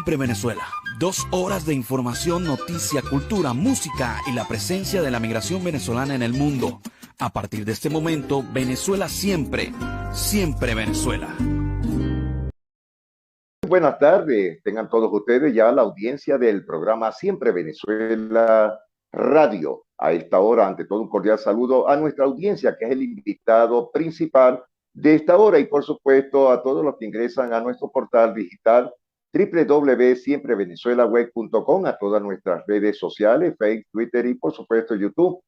Siempre Venezuela. 2 horas de información, noticia, cultura, música y la presencia de la migración venezolana en el mundo. A partir de este momento, Venezuela siempre, siempre Venezuela. Buenas tardes, tengan todos ustedes ya la audiencia del programa Siempre Venezuela Radio. A esta hora, ante todo, un cordial saludo a nuestra audiencia, que es el invitado principal de esta hora, y por supuesto a todos los que ingresan a nuestro portal digital www.siemprevenezuelaweb.com, a todas nuestras redes sociales, Facebook, Twitter y por supuesto YouTube.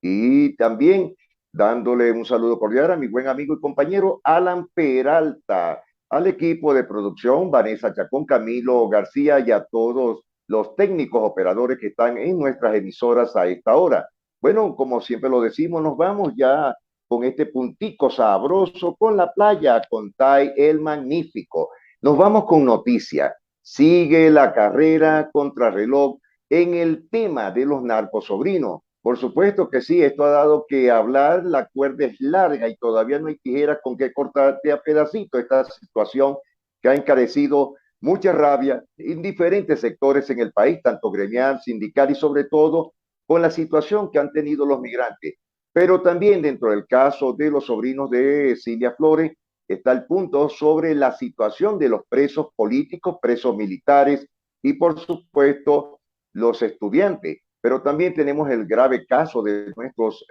Y también dándole un saludo cordial a mi buen amigo y compañero Alan Peralta, al equipo de producción, Vanessa Chacón, Camilo García y a todos los técnicos operadores que están en nuestras emisoras a esta hora. Bueno, como siempre lo decimos, nos vamos ya con este puntico sabroso, con la playa, con Tai el Magnífico. Nos vamos con noticias. Sigue la carrera contrarreloj en el tema de los narcosobrinos. Por supuesto que sí, esto ha dado que hablar, la cuerda es larga y todavía no hay tijeras con que cortarte a pedacitos. Esta situación que ha encarecido mucha rabia en diferentes sectores en el país, tanto gremial, sindical y sobre todo con la situación que han tenido los migrantes. Pero también dentro del caso de los sobrinos de Cilia Flores está el punto sobre la situación de los presos políticos, presos militares y por supuesto los estudiantes. Pero también tenemos el grave caso de nuestros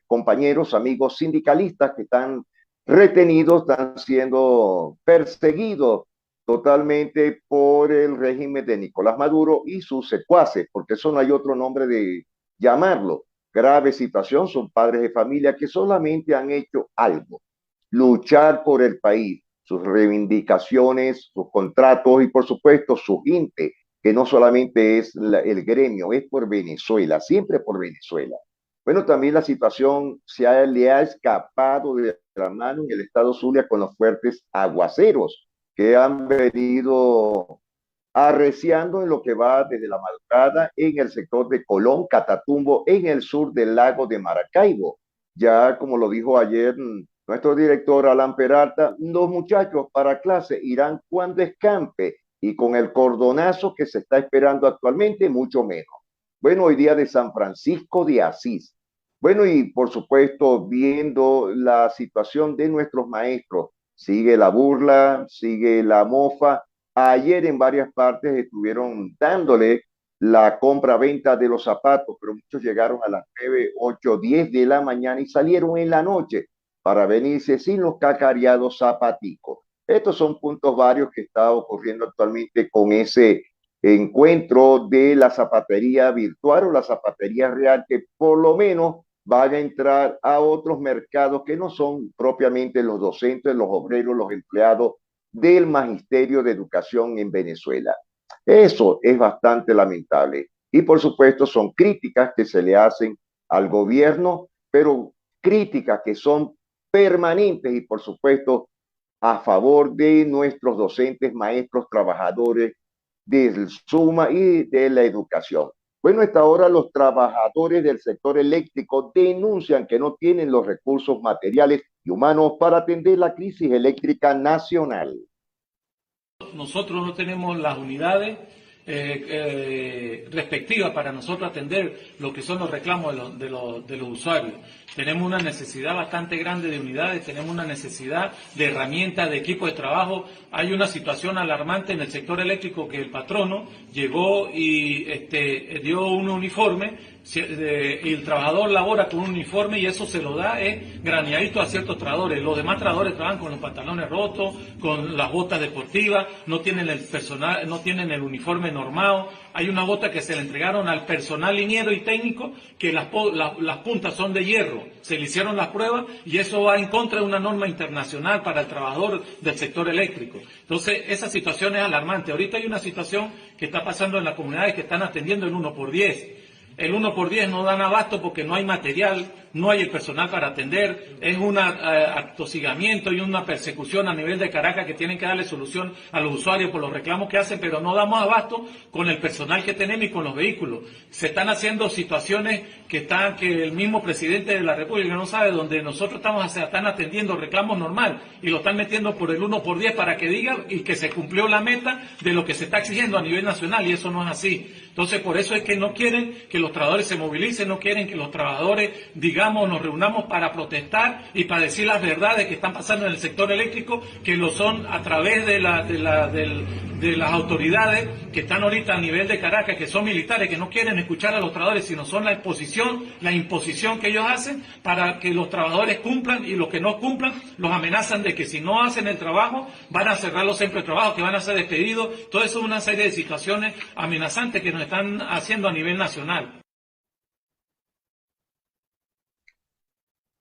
compañeros, amigos sindicalistas que están retenidos, están siendo perseguidos totalmente por el régimen de Nicolás Maduro y sus secuaces, porque eso no hay otro nombre de llamarlo. Grave situación, son padres de familia que solamente han hecho algo: luchar por el país, sus reivindicaciones, sus contratos y por supuesto su gente, que no solamente es el gremio, es por Venezuela, siempre por Venezuela. Bueno, también la situación le ha escapado de la mano en el estado Zulia con los fuertes aguaceros que han venido arreciando en lo que va desde la madrugada en el sector de Colón, Catatumbo, en el sur del lago de Maracaibo. Ya como lo dijo ayer nuestro director Alan Peralta, los muchachos para clase irán cuando escampe, y con el cordonazo que se está esperando actualmente, mucho menos. Bueno, hoy día de San Francisco de Asís. Bueno, y por supuesto, viendo la situación de nuestros maestros, sigue la burla, sigue la mofa. Ayer en varias partes estuvieron dándole la compra-venta de los zapatos, pero muchos llegaron a las 9, 8, 10 de la mañana y salieron en la noche para venirse sin los cacareados zapaticos. Estos son puntos varios que está ocurriendo actualmente con ese encuentro de la zapatería virtual o la zapatería real, que por lo menos van a entrar a otros mercados que no son propiamente los docentes, los obreros, los empleados del Magisterio de Educación en Venezuela. Eso es bastante lamentable. Y por supuesto son críticas que se le hacen al gobierno, pero críticas que son permanentes y por supuesto a favor de nuestros docentes, maestros, trabajadores del SUMA y de la educación. Bueno, a esta hora los trabajadores del sector eléctrico denuncian que no tienen los recursos materiales y humanos para atender la crisis eléctrica nacional. Nosotros no tenemos las unidades respectivas para nosotros atender lo que son los reclamos de los usuarios. Tenemos una necesidad bastante grande de unidades, tenemos una necesidad de herramientas, de equipo de trabajo. Hay una situación alarmante en el sector eléctrico, que el patrono llegó y dio un uniforme, y el trabajador labora con un uniforme y eso se lo da graneadito a ciertos trabajadores. Los demás trabajadores trabajan con los pantalones rotos, con las botas deportivas, no tienen el personal, no tienen el uniforme normado. Hay una bota que se le entregaron al personal liniero y técnico que las puntas son de hierro. Se le hicieron las pruebas y eso va en contra de una norma internacional para el trabajador del sector eléctrico. Entonces, esa situación es alarmante. Ahorita hay una situación que está pasando en las comunidades que están atendiendo el 1x10. El 1x10 no dan abasto porque no hay material, no hay el personal para atender, es un atosigamiento y una persecución a nivel de Caracas que tienen que darle solución a los usuarios por los reclamos que hacen, pero no damos abasto con el personal que tenemos y con los vehículos. Se están haciendo situaciones que el mismo presidente de la República no sabe, donde nosotros están atendiendo reclamos normal y lo están metiendo por el 1x10 para que diga y que se cumplió la meta de lo que se está exigiendo a nivel nacional, y eso no es así. Entonces, por eso es que no quieren que los trabajadores se movilicen, no quieren que los trabajadores, digamos, nos reunamos para protestar y para decir las verdades que están pasando en el sector eléctrico, que lo son a través de las autoridades que están ahorita a nivel de Caracas, que son militares, que no quieren escuchar a los trabajadores, sino son la imposición que ellos hacen para que los trabajadores cumplan, y los que no cumplan los amenazan de que si no hacen el trabajo van a cerrar los centros de trabajo, que van a ser despedidos. Todo eso es una serie de situaciones amenazantes que nos están haciendo a nivel nacional.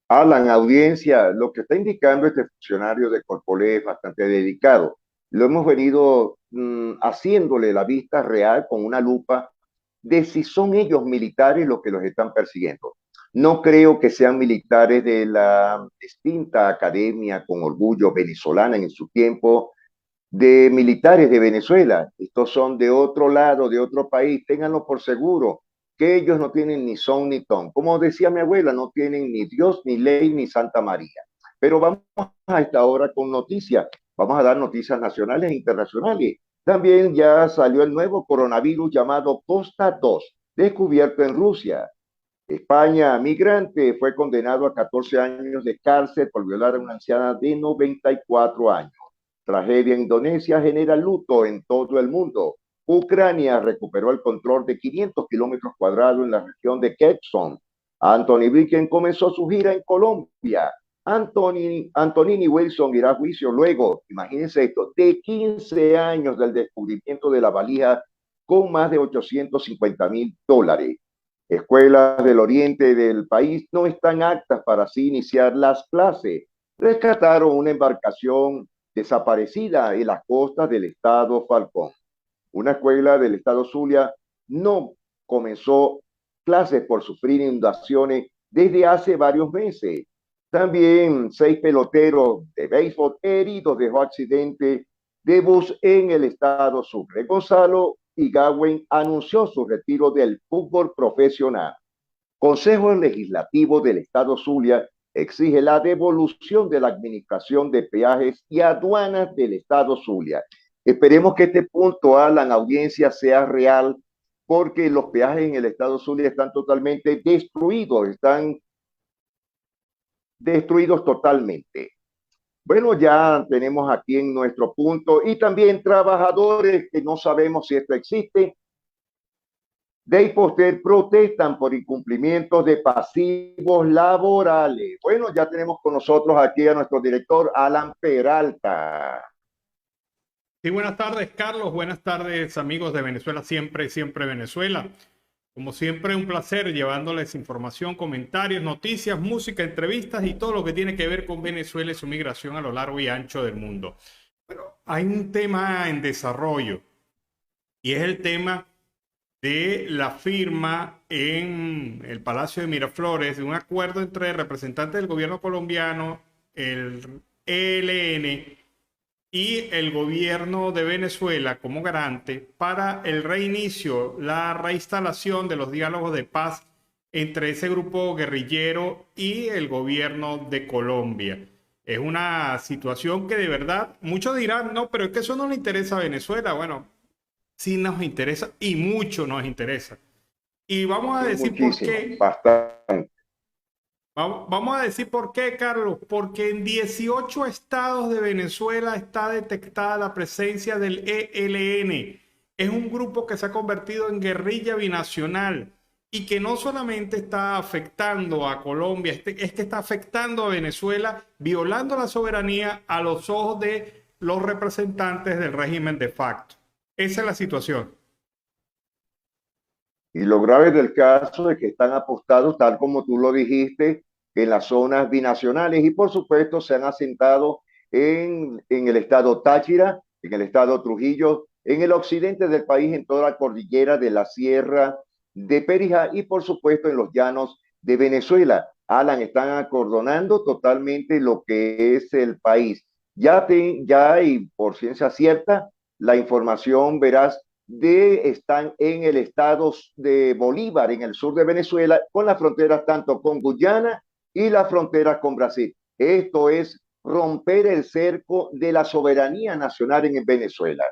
Alan, audiencia, lo que está indicando este funcionario de Corpolé es bastante dedicado. Lo hemos venido haciéndole la vista real con una lupa de si son ellos militares los que los están persiguiendo. No creo que sean militares de la distinta academia con orgullo venezolana en su tiempo, de militares de Venezuela. Estos son de otro lado, de otro país. Ténganlo por seguro, que ellos no tienen ni son ni ton. Como decía mi abuela, no tienen ni Dios, ni ley, ni Santa María. Pero vamos a esta hora con noticias. Vamos a dar noticias nacionales e internacionales. También ya salió el nuevo coronavirus llamado Costa 2, descubierto en Rusia. España, migrante, fue condenado a 14 años de cárcel por violar a una anciana de 94 años. Tragedia en Indonesia genera luto en todo el mundo. Ucrania recuperó el control de 500 kilómetros cuadrados en la región de Kherson. Anthony Blinken comenzó su gira en Colombia. Antonini Wilson irá a juicio luego, imagínense esto, de 15 años del descubrimiento de la valija con más de $850,000. Escuelas del oriente del país no están aptas para así iniciar las clases. Rescataron una embarcación desaparecida en las costas del estado Falcón. Una escuela del estado Zulia no comenzó clases por sufrir inundaciones desde hace varios meses. También 6 peloteros de béisbol heridos dejó accidente de bus en el estado Sucre. Gonzalo Higüey anunció su retiro del fútbol profesional. Consejo Legislativo del estado Zulia exige la devolución de la administración de peajes y aduanas del estado Zulia. Esperemos que este punto, Alan, audiencia, sea real, porque los peajes en el estado Zulia están totalmente destruidos, están destruidos totalmente. Bueno, ya tenemos aquí en nuestro punto, y también trabajadores que no sabemos si esto existe, de Hiposter protestan por incumplimientos de pasivos laborales. Bueno, ya tenemos con nosotros aquí a nuestro director Alan Peralta. Sí, buenas tardes, Carlos. Buenas tardes, amigos de Venezuela Siempre, Siempre Venezuela. Como siempre, un placer llevándoles información, comentarios, noticias, música, entrevistas y todo lo que tiene que ver con Venezuela y su migración a lo largo y ancho del mundo. Pero hay un tema en desarrollo, y es el tema de la firma en el Palacio de Miraflores de un acuerdo entre representantes del gobierno colombiano, el ELN y el gobierno de Venezuela como garante para el reinicio, la reinstalación de los diálogos de paz entre ese grupo guerrillero y el gobierno de Colombia. Es una situación que de verdad, muchos dirán, no, pero es que eso no le interesa a Venezuela. Bueno, sí nos interesa y mucho nos interesa. Y vamos a decir por qué. Bastante. Vamos a decir por qué, Carlos. Porque en 18 estados de Venezuela está detectada la presencia del ELN. Es un grupo que se ha convertido en guerrilla binacional y que no solamente está afectando a Colombia, es que está afectando a Venezuela, violando la soberanía a los ojos de los representantes del régimen de facto. Esa es la situación. Y lo grave del caso es que están apostados, tal como tú lo dijiste, en las zonas binacionales, y por supuesto se han asentado en el estado Táchira, en el estado Trujillo, en el occidente del país, en toda la cordillera de la Sierra de Perijá y por supuesto en los llanos de Venezuela. Alan, están acordonando totalmente lo que es el país. Ya y por ciencia cierta, la información verás están en el estado de Bolívar, en el sur de Venezuela, con las fronteras tanto con Guyana y la frontera con Brasil. Esto es romper el cerco de la soberanía nacional en Venezuela.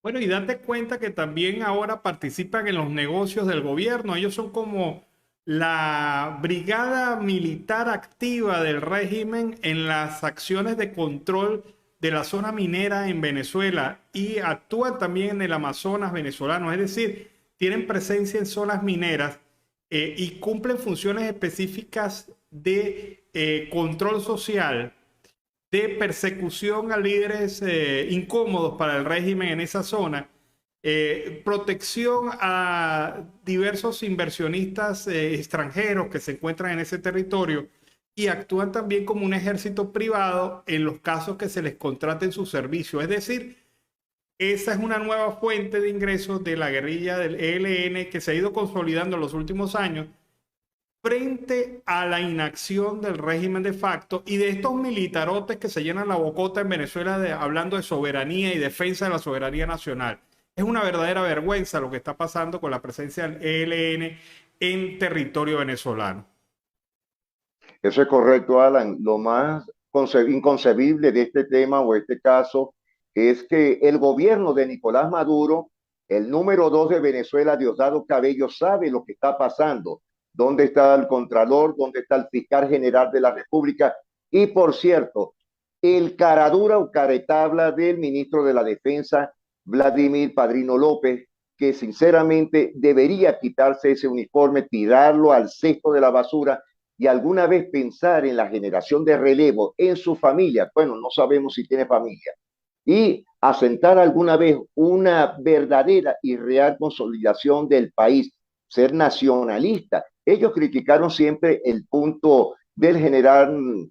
Bueno, y date cuenta que también ahora participan en los negocios del gobierno. Ellos son como la brigada militar activa del régimen en las acciones de control de la zona minera en Venezuela y actúan también en el Amazonas venezolano. Es decir, tienen presencia en zonas mineras y cumplen funciones específicas de control social, de persecución a líderes incómodos para el régimen en esa zona, protección a diversos inversionistas extranjeros que se encuentran en ese territorio y actúan también como un ejército privado en los casos que se les contraten su servicio. Es decir, esa es una nueva fuente de ingresos de la guerrilla del ELN que se ha ido consolidando en los últimos años frente a la inacción del régimen de facto y de estos militarotes que se llenan la bocota en Venezuela hablando de soberanía y defensa de la soberanía nacional. Es una verdadera vergüenza lo que está pasando con la presencia del ELN en territorio venezolano. Eso es correcto, Alan. Lo más inconcebible de este tema o este caso es que el gobierno de Nicolás Maduro, el número 2 de Venezuela, Diosdado Cabello, sabe lo que está pasando. ¿Dónde está el Contralor? ¿Dónde está el Fiscal General de la República? Y por cierto, el caradura o caretabla del ministro de la Defensa, Vladimir Padrino López, que sinceramente debería quitarse ese uniforme, tirarlo al cesto de la basura y alguna vez pensar en la generación de relevo en su familia. Bueno, no sabemos si tiene familia. Y asentar alguna vez una verdadera y real consolidación del país, ser nacionalista. Ellos criticaron siempre el punto del general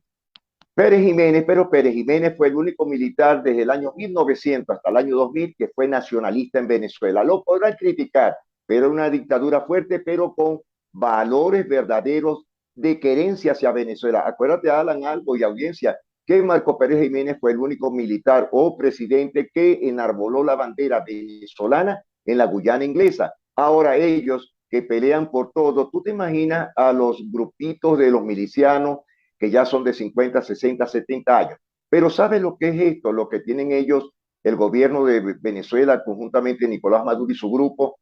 Pérez Jiménez, pero Pérez Jiménez fue el único militar desde el año 1900 hasta el año 2000 que fue nacionalista en Venezuela. Lo podrán criticar, pero una dictadura fuerte, pero con valores verdaderos de querencia hacia Venezuela. Acuérdate, Alan, algo y audiencia, que Marco Pérez Jiménez fue el único militar o presidente que enarboló la bandera venezolana en la Guyana inglesa. Ahora ellos que pelean por todo, tú te imaginas a los grupitos de los milicianos que ya son de 50, 60, 70 años. Pero ¿sabes lo que es esto? Lo que tienen ellos, el gobierno de Venezuela, conjuntamente Nicolás Maduro y su grupo,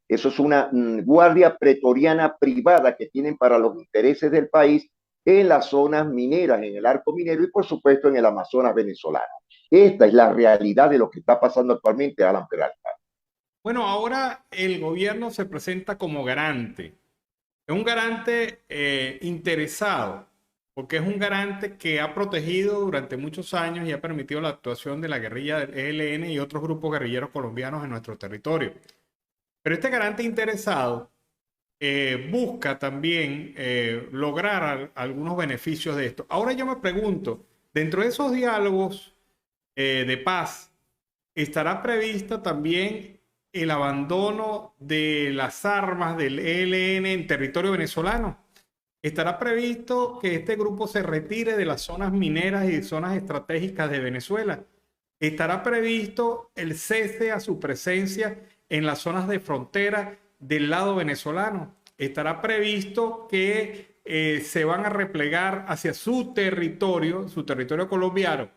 eso es una guardia pretoriana privada que tienen para los intereses del país en las zonas mineras, en el arco minero y por supuesto en el Amazonas venezolano. Esta es la realidad de lo que está pasando actualmente, Alan Peralta. Bueno, ahora el gobierno se presenta como garante. Es un garante interesado, porque es un garante que ha protegido durante muchos años y ha permitido la actuación de la guerrilla del ELN y otros grupos guerrilleros colombianos en nuestro territorio. Pero este garante interesado busca también lograr algunos beneficios de esto. Ahora yo me pregunto, dentro de esos diálogos de paz, ¿estará prevista también el abandono de las armas del ELN en territorio venezolano? ¿Estará previsto que este grupo se retire de las zonas mineras y zonas estratégicas de Venezuela? ¿Estará previsto el cese a su presencia en las zonas de frontera del lado venezolano? ¿Estará previsto que se van a replegar hacia su territorio colombiano?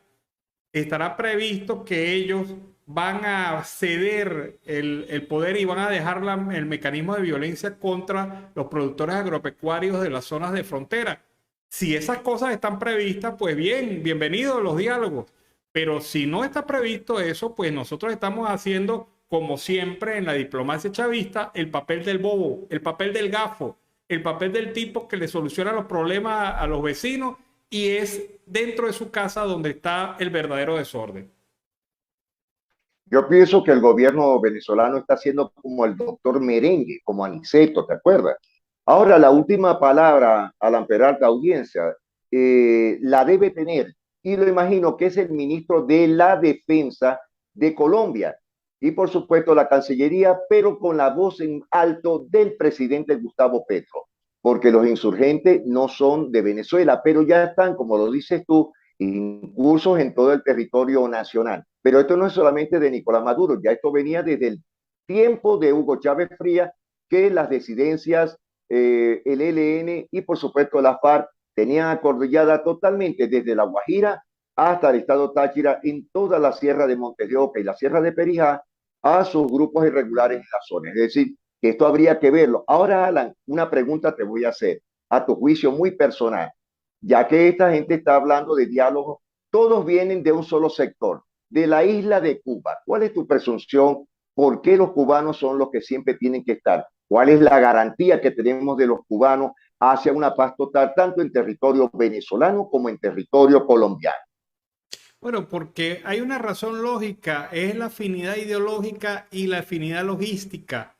¿Estará previsto que ellos van a ceder el poder y van a dejar el mecanismo de violencia contra los productores agropecuarios de las zonas de frontera? Si esas cosas están previstas, pues bien, bienvenidos los diálogos. Pero si no está previsto eso, pues nosotros estamos haciendo, como siempre en la diplomacia chavista, el papel del bobo, el papel del gafo, el papel del tipo que le soluciona los problemas a los vecinos y es dentro de su casa donde está el verdadero desorden. Yo pienso que el gobierno venezolano está haciendo como el doctor Merengue, como Aniceto, ¿te acuerdas? Ahora, la última palabra, Alan Peralta, audiencia, la debe tener, y lo imagino que es el ministro de la Defensa de Colombia. y por supuesto la Cancillería, pero con la voz en alto del presidente Gustavo Petro, porque los insurgentes no son de Venezuela, pero ya están, como lo dices tú, incursos en todo el territorio nacional. Pero esto no es solamente de Nicolás Maduro, ya esto venía desde el tiempo de Hugo Chávez Frías, que las disidencias, el ELN y por supuesto la FARC tenían acordillada totalmente desde La Guajira hasta el estado Táchira, en toda la sierra de Montes de Oca y la sierra de Perijá, a sus grupos irregulares en la zona. Es decir, que esto habría que verlo. Ahora, Alan, una pregunta te voy a hacer, a tu juicio muy personal, ya que esta gente está hablando de diálogo, todos vienen de un solo sector, de la isla de Cuba. ¿Cuál es tu presunción? ¿Por qué los cubanos son los que siempre tienen que estar? ¿Cuál es la garantía que tenemos de los cubanos hacia una paz total, tanto en territorio venezolano como en territorio colombiano? Bueno, porque hay una razón lógica, es la afinidad ideológica y la afinidad logística.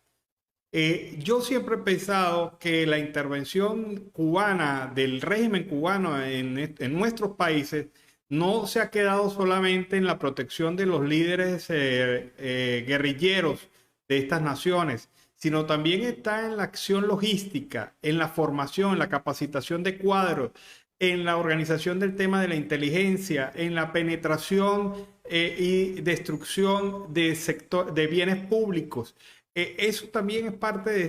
Yo siempre he pensado que la intervención cubana, del régimen cubano en nuestros países, no se ha quedado solamente en la protección de los líderes guerrilleros de estas naciones, sino también está en la acción logística, en la formación, en la capacitación de cuadros, en la organización del tema de la inteligencia, en la penetración y destrucción de bienes públicos. Eso también es parte de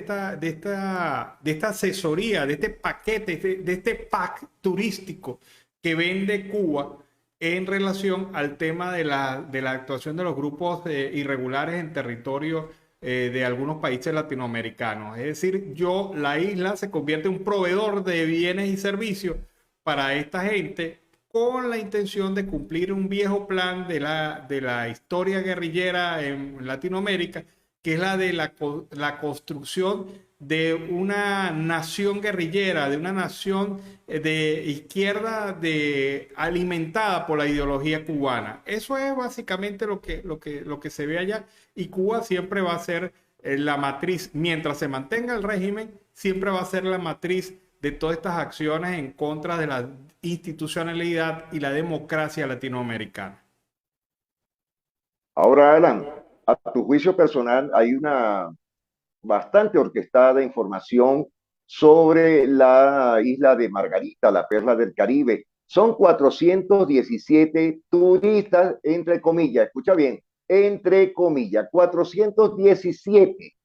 esta asesoría, de este paquete, de este pack turístico que vende Cuba en relación al tema de la actuación de los grupos irregulares en territorio de algunos países latinoamericanos. Es decir, la isla se convierte en un proveedor de bienes y servicios para esta gente con la intención de cumplir un viejo plan de la historia guerrillera en Latinoamérica, que es la de la construcción de una nación guerrillera, de una nación de izquierda alimentada por la ideología cubana. Eso es básicamente lo que se ve allá, y Cuba siempre va a ser la matriz, mientras se mantenga el régimen, siempre va a ser la matriz de todas estas acciones en contra de la institucionalidad y la democracia latinoamericana. Ahora, Alan, a tu juicio personal, hay una bastante orquestada información sobre la isla de Margarita, la perla del Caribe. Son 417 turistas, entre comillas, escucha bien, entre comillas, 417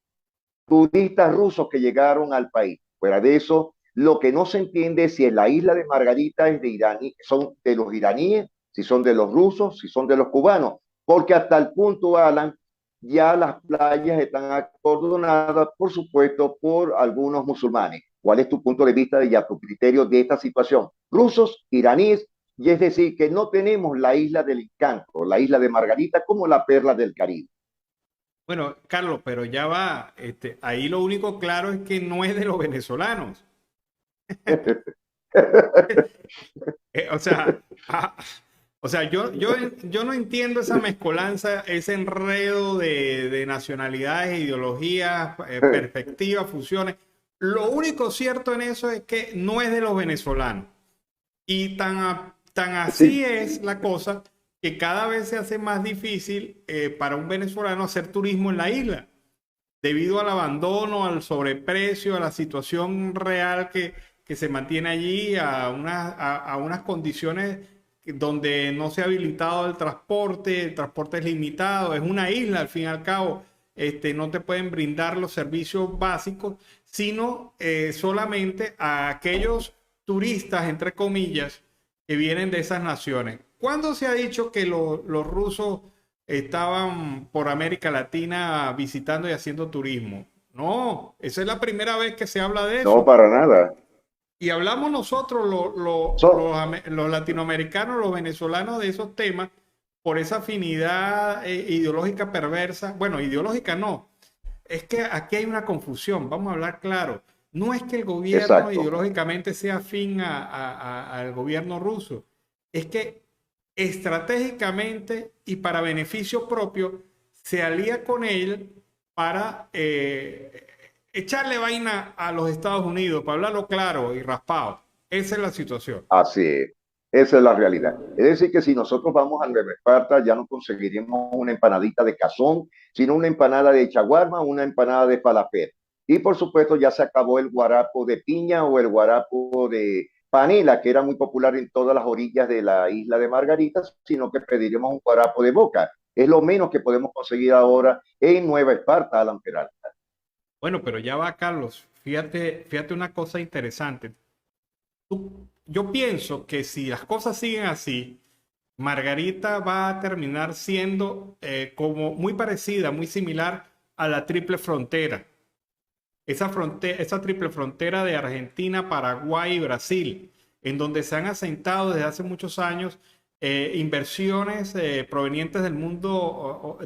turistas rusos que llegaron al país. Fuera de eso, lo que no se entiende es si en la isla de Margarita es de iraní, son de los iraníes, si son de los rusos, si son de los cubanos, porque hasta el punto, Alan, ya las playas están acordonadas, por supuesto, por algunos musulmanes. ¿Cuál es tu punto de vista y a tu criterio de esta situación? Rusos, iraníes, y es decir, que no tenemos la isla del encanto, la isla de Margarita como la perla del Caribe. Bueno, Carlos, pero ya va, ahí lo único claro es que no es de los venezolanos. O sea, yo no entiendo esa mezcolanza, ese enredo de nacionalidades, ideologías, perspectivas, fusiones. Lo único cierto en eso es que no es de los venezolanos. Y tan así Sí, es la cosa que cada vez se hace más difícil para un venezolano hacer turismo en la isla, debido al abandono, al sobreprecio, a la situación real que se mantiene allí, a unas condiciones donde no se ha habilitado el transporte es limitado, es una isla al fin y al cabo, no te pueden brindar los servicios básicos, sino solamente a aquellos turistas, entre comillas, que vienen de esas naciones. ¿Cuándo se ha dicho que los rusos estaban por América Latina visitando y haciendo turismo? No, esa es la primera vez que se habla de no, eso. para nada. Y hablamos nosotros, So, los latinoamericanos, los venezolanos, de esos temas por esa afinidad ideológica perversa. Bueno, ideológica no. Es que aquí hay una confusión, vamos a hablar claro. No es que el gobierno exacto. ideológicamente sea afín al gobierno ruso, es que estratégicamente y para beneficio propio se alía con él para echarle vaina a los Estados Unidos, para hablarlo claro y raspado. Esa es la situación. Así es. Esa es la realidad. Es decir, que si nosotros vamos a Nueva Esparta, ya no conseguiremos una empanadita de cazón, sino una empanada de chaguarma, una empanada de falafel. Y por supuesto, ya se acabó el guarapo de piña o el guarapo de panela, que era muy popular en todas las orillas de la isla de Margarita, sino que pediremos un guarapo de boca. Es lo menos que podemos conseguir ahora en Nueva Esparta, Alan Peralta. Bueno, pero ya va, Carlos. Fíjate una cosa interesante. Yo pienso que si las cosas siguen así, Margarita va a terminar siendo como muy parecida, muy similar a la triple frontera. Esa triple frontera de Argentina, Paraguay y Brasil, en donde se han asentado desde hace muchos años inversiones provenientes del mundo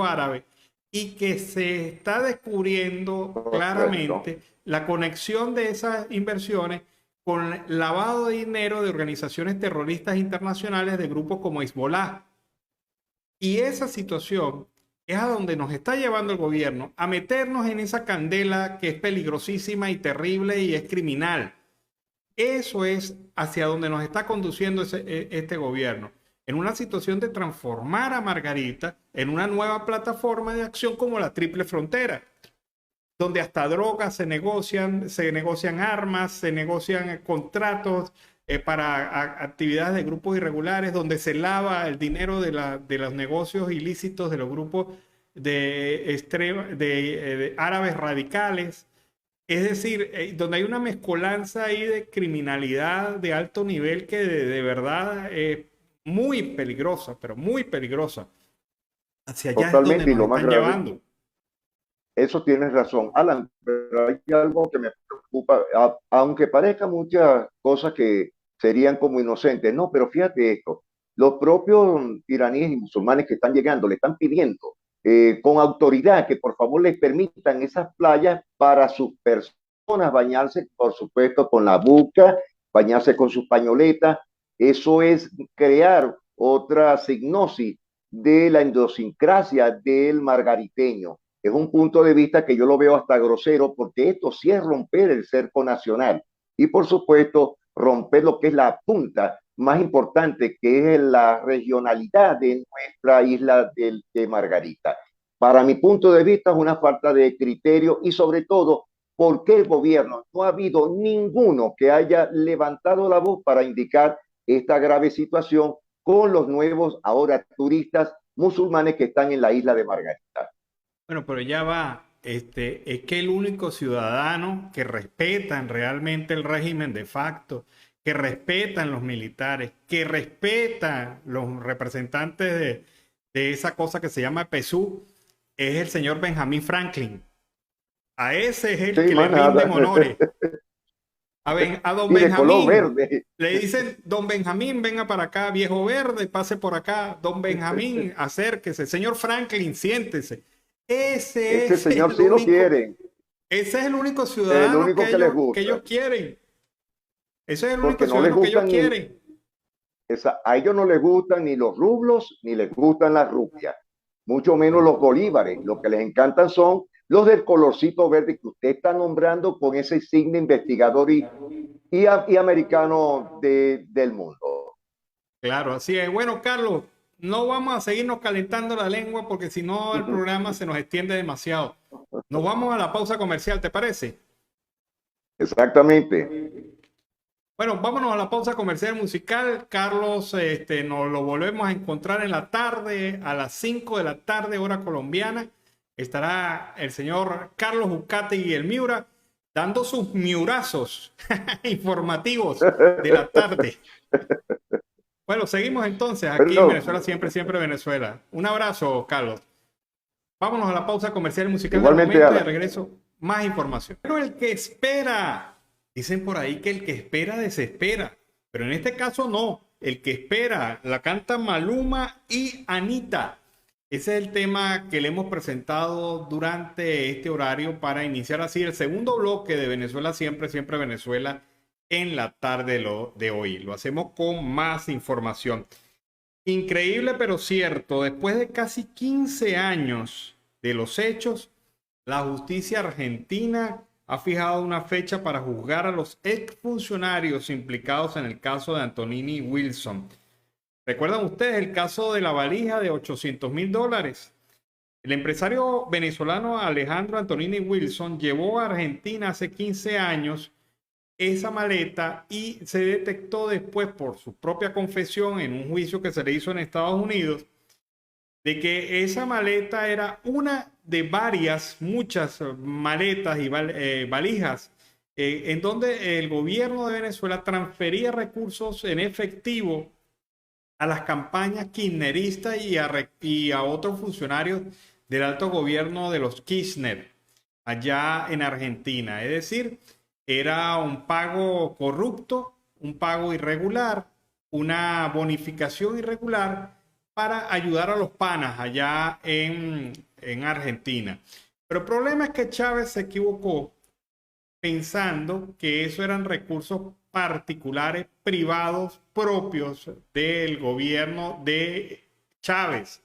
árabe y que se está descubriendo Correcto. claramente la conexión de esas inversiones con lavado de dinero de organizaciones terroristas internacionales de grupos como Hezbollah. Y esa situación es a donde nos está llevando el gobierno, a meternos en esa candela que es peligrosísima y terrible y es criminal. Eso es hacia donde nos está conduciendo este gobierno, en una situación de transformar a Margarita en una nueva plataforma de acción como la Triple Frontera, donde hasta drogas se negocian armas, se negocian contratos para actividades de grupos irregulares, donde se lava el dinero de los negocios ilícitos de los grupos de árabes radicales. Es decir, donde hay una mezcolanza ahí de criminalidad de alto nivel que de verdad es muy peligrosa, pero muy peligrosa. Hacia allá es donde Totalmente, y nos lo más están grave, llevando. eso tienes razón, Alan, pero hay algo que me preocupa, aunque parezca muchas cosas que serían como inocentes, no, pero fíjate esto, los propios iraníes y musulmanes que están llegando le están pidiendo con autoridad que por favor les permitan esas playas para sus personas bañarse, por supuesto, con la buca, bañarse con sus pañoletas. Eso es crear otra signosis de la idiosincrasia del margariteño. Es un punto de vista que yo lo veo hasta grosero, porque esto sí es romper el cerco nacional y por supuesto romper lo que es la punta más importante, que es la regionalidad de nuestra isla de Margarita. Para mi punto de vista es una falta de criterio y sobre todo porque el gobierno no ha habido ninguno que haya levantado la voz para indicar esta grave situación con los nuevos ahora turistas musulmanes que están en la isla de Margarita. Bueno, pero ya va. Es que el único ciudadano que respetan realmente el régimen de facto, que respetan los militares, que respetan los representantes de esa cosa que se llama PSUV, es el señor Benjamin Franklin. A ese es el Sí, que le más nada. rinden honores. A don Y de color Benjamín verde. le dicen, don Benjamín, venga para acá, viejo verde, pase por acá, don Benjamín, acérquese, señor Franklin, siéntese. Ese Ese es señor el sí lo único, quieren, ese es el único el ciudadano único que les que ellos gusta, quieren. Ese es el único porque no les ciudadano que ellos gustan ni, quieren. a ellos no les gustan ni los rublos, ni les gustan las rupias, mucho menos los bolívares. Lo que les encantan son los del colorcito verde que usted está nombrando con ese signo investigador y americano del mundo. Claro, así es. Bueno, Carlos, no vamos a seguirnos calentando la lengua porque si no el programa se nos extiende demasiado. Nos vamos a la pausa comercial, ¿te parece? Exactamente. Bueno, vámonos a la pausa comercial musical. Carlos, nos lo volvemos a encontrar en la tarde, a las 5 de la tarde, hora colombiana. Estará el señor Carlos Ucate y el Miura dando sus miurazos informativos de la tarde. Bueno, seguimos entonces aquí en Perdón. Venezuela, siempre, siempre Venezuela. Un abrazo, Carlos. Vámonos a la pausa comercial y musical del Igualmente, momento y de Alan. regreso más información. Pero el que espera, dicen por ahí que el que espera desespera, pero en este caso no. El que espera la canta Maluma y Anita. Ese es el tema que le hemos presentado durante este horario para iniciar así el segundo bloque de Venezuela siempre, siempre Venezuela en la tarde de hoy. Lo hacemos con más información. Increíble pero cierto, después de casi 15 años de los hechos, la justicia argentina ha fijado una fecha para juzgar a los exfuncionarios implicados en el caso de Antonini y Wilson. ¿Recuerdan ustedes el caso de la valija de $800,000? El empresario venezolano Alejandro Antonini Wilson llevó a Argentina hace 15 años esa maleta y se detectó después por su propia confesión en un juicio que se le hizo en Estados Unidos de que esa maleta era una de muchas maletas y valijas en donde el gobierno de Venezuela transfería recursos en efectivo a las campañas kirchneristas y a otros funcionarios del alto gobierno de los Kirchner allá en Argentina. Es decir, era un pago corrupto, un pago irregular, una bonificación irregular para ayudar a los panas allá en Argentina. Pero el problema es que Chávez se equivocó pensando que eso eran recursos particulares, privados, propios del gobierno de Chávez.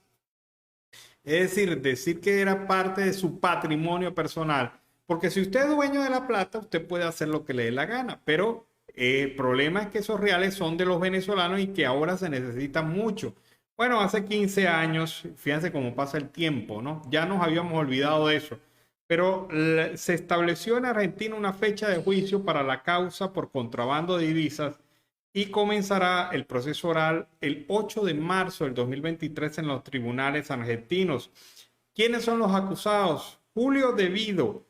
Es decir que era parte de su patrimonio personal. Porque si usted es dueño de la plata, usted puede hacer lo que le dé la gana. Pero el problema es que esos reales son de los venezolanos y que ahora se necesitan mucho. Bueno, hace 15 años, fíjense cómo pasa el tiempo, ¿no? Ya nos habíamos olvidado de eso. Pero se estableció en Argentina una fecha de juicio para la causa por contrabando de divisas y comenzará el proceso oral el 8 de marzo del 2023 en los tribunales argentinos. ¿Quiénes son los acusados? Julio De Vido,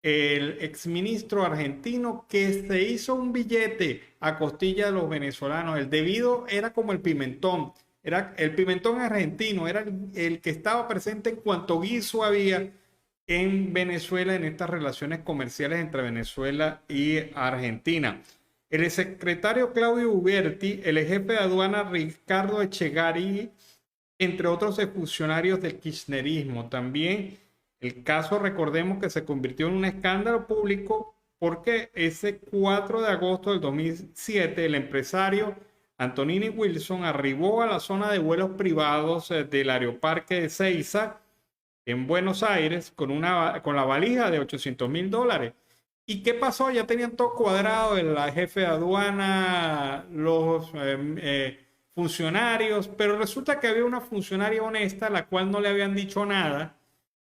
el exministro argentino que se hizo un billete a costilla de los venezolanos. El De Vido era como el pimentón. Era el pimentón argentino, era el que estaba presente en cuanto guiso había en Venezuela en estas relaciones comerciales entre Venezuela y Argentina. El secretario Claudio Uberti, el jefe de aduana Ricardo Echegari, entre otros funcionarios del kirchnerismo. También el caso, recordemos que se convirtió en un escándalo público porque ese 4 de agosto del 2007 el empresario Antonini Wilson arribó a la zona de vuelos privados del Aeroparque de Ezeiza en Buenos Aires con la valija de $800,000. ¿Y qué pasó? Ya tenían todo cuadrado, el jefe de aduana, los funcionarios, pero resulta que había una funcionaria honesta a la cual no le habían dicho nada,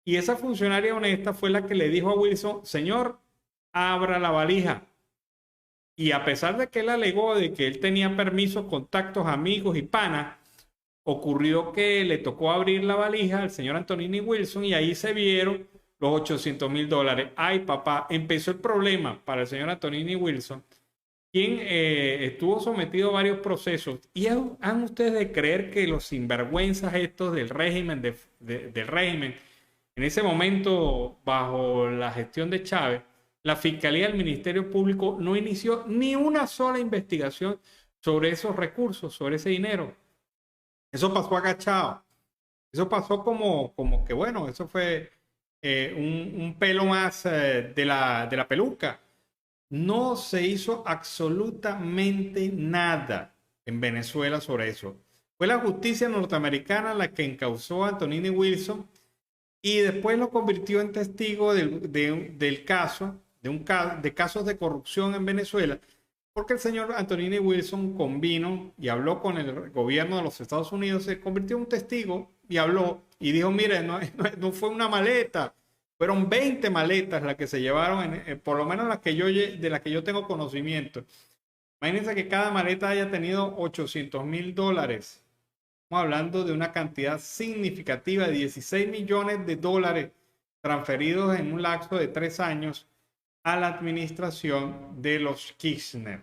y esa funcionaria honesta fue la que le dijo a Wilson: señor, abra la valija. Y a pesar de que él alegó de que él tenía permisos, contactos, amigos y panas, ocurrió que le tocó abrir la valija al señor Antonini Wilson y ahí se vieron los $800,000. Ay, papá, empezó el problema para el señor Antonini Wilson, quien estuvo sometido a varios procesos. Y han ustedes de creer que los sinvergüenzas estos del régimen, del régimen, en ese momento, bajo la gestión de Chávez, la Fiscalía del Ministerio Público no inició ni una sola investigación sobre esos recursos, sobre ese dinero. Eso pasó agachado. Eso pasó como que, bueno, eso fue un pelo más de la peluca. No se hizo absolutamente nada en Venezuela sobre eso. Fue la justicia norteamericana la que encausó a Antonini Wilson y después lo convirtió en testigo del caso, de casos de corrupción en Venezuela, porque el señor Antonini Wilson convino y habló con el gobierno de los Estados Unidos, se convirtió en un testigo y habló y dijo: mire, no fue una maleta, fueron 20 maletas las que se llevaron, por lo menos de las que yo tengo conocimiento. Imagínense que cada maleta haya tenido $800,000. Estamos hablando de una cantidad significativa de $16 millones transferidos en un lapso de 3 años a la administración de los Kirchner,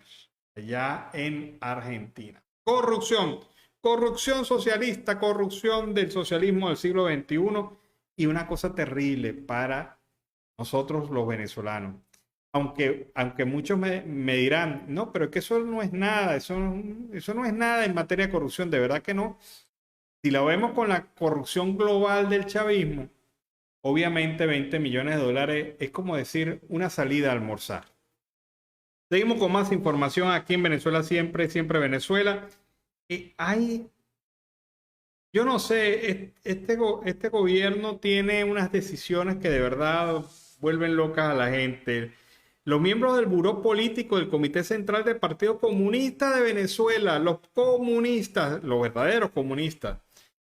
allá en Argentina. Corrupción socialista, corrupción del socialismo del siglo XXI y una cosa terrible para nosotros los venezolanos. Aunque muchos me dirán: no, pero es que eso no es nada, eso no es nada en materia de corrupción. De verdad que no. Si la vemos con la corrupción global del chavismo, obviamente $20 millones es como decir una salida a almorzar. Seguimos con más información aquí en Venezuela Siempre, Siempre Venezuela. Yo no sé, este gobierno tiene unas decisiones que de verdad vuelven locas a la gente. Los miembros del Buró Político del Comité Central del Partido Comunista de Venezuela, los comunistas, los verdaderos comunistas.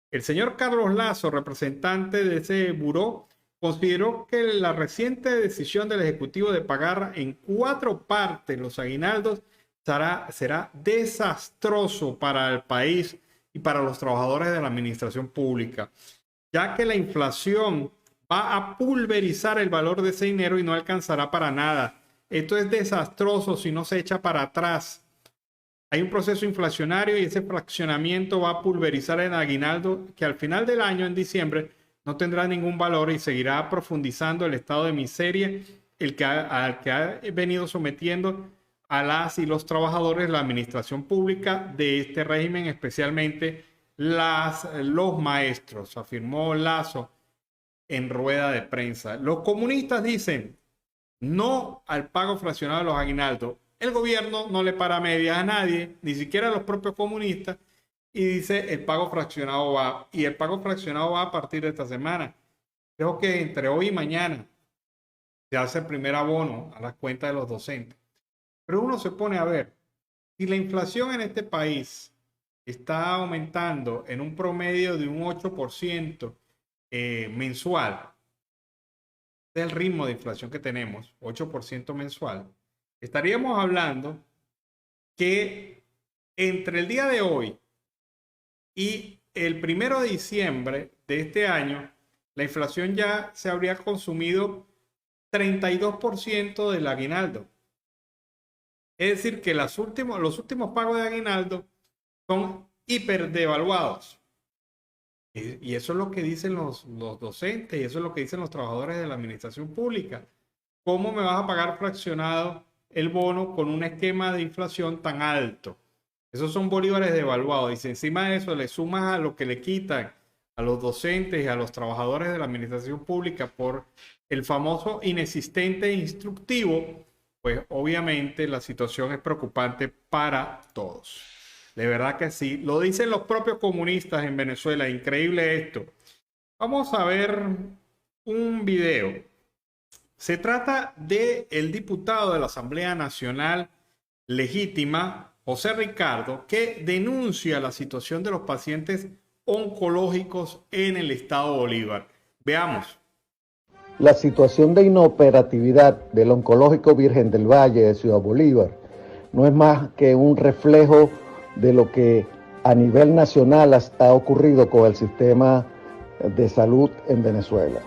El señor Carlos Lazo, representante de ese buró, consideró que la reciente decisión del Ejecutivo de pagar en 4 partes los aguinaldos será desastroso para el país y para los trabajadores de la administración pública, ya que la inflación va a pulverizar el valor de ese dinero y no alcanzará para nada. Esto es desastroso si no se echa para atrás. Hay un proceso inflacionario y ese fraccionamiento va a pulverizar el aguinaldo que al final del año, en diciembre, no tendrá ningún valor y seguirá profundizando el estado de miseria al que ha venido sometiendo a las y los trabajadores la administración pública de este régimen, especialmente los maestros, afirmó Lazo en rueda de prensa. Los comunistas dicen no al pago fraccionado de los aguinaldos. El gobierno no le para medias a nadie, ni siquiera a los propios comunistas, y dice el pago fraccionado va. Y el pago fraccionado va a partir de esta semana. Creo que entre hoy y mañana se hace el primer abono a las cuentas de los docentes. Pero uno se pone a ver, si la inflación en este país está aumentando en un promedio de un 8% mensual, es el ritmo de inflación que tenemos, 8% mensual, estaríamos hablando que entre el día de hoy y el 1 de diciembre de este año, la inflación ya se habría consumido 32% del aguinaldo. Es decir, que los últimos pagos de aguinaldo son hiperdevaluados. Y eso es lo que dicen los docentes y eso es lo que dicen los trabajadores de la administración pública. ¿Cómo me vas a pagar fraccionado el bono con un esquema de inflación tan alto? Esos son bolívares devaluados. Y si encima de eso le sumas a lo que le quitan a los docentes y a los trabajadores de la administración pública por el famoso inexistente instructivo, pues obviamente la situación es preocupante para todos. De verdad que sí. Lo dicen los propios comunistas en Venezuela. Increíble esto. Vamos a ver un video. Se trata del diputado de la Asamblea Nacional Legítima, José Ricardo, que denuncia la situación de los pacientes oncológicos en el estado Bolívar. Veamos. La situación de inoperatividad del Oncológico Virgen del Valle de Ciudad Bolívar no es más que un reflejo de lo que a nivel nacional ha ocurrido con el sistema de salud en Venezuela.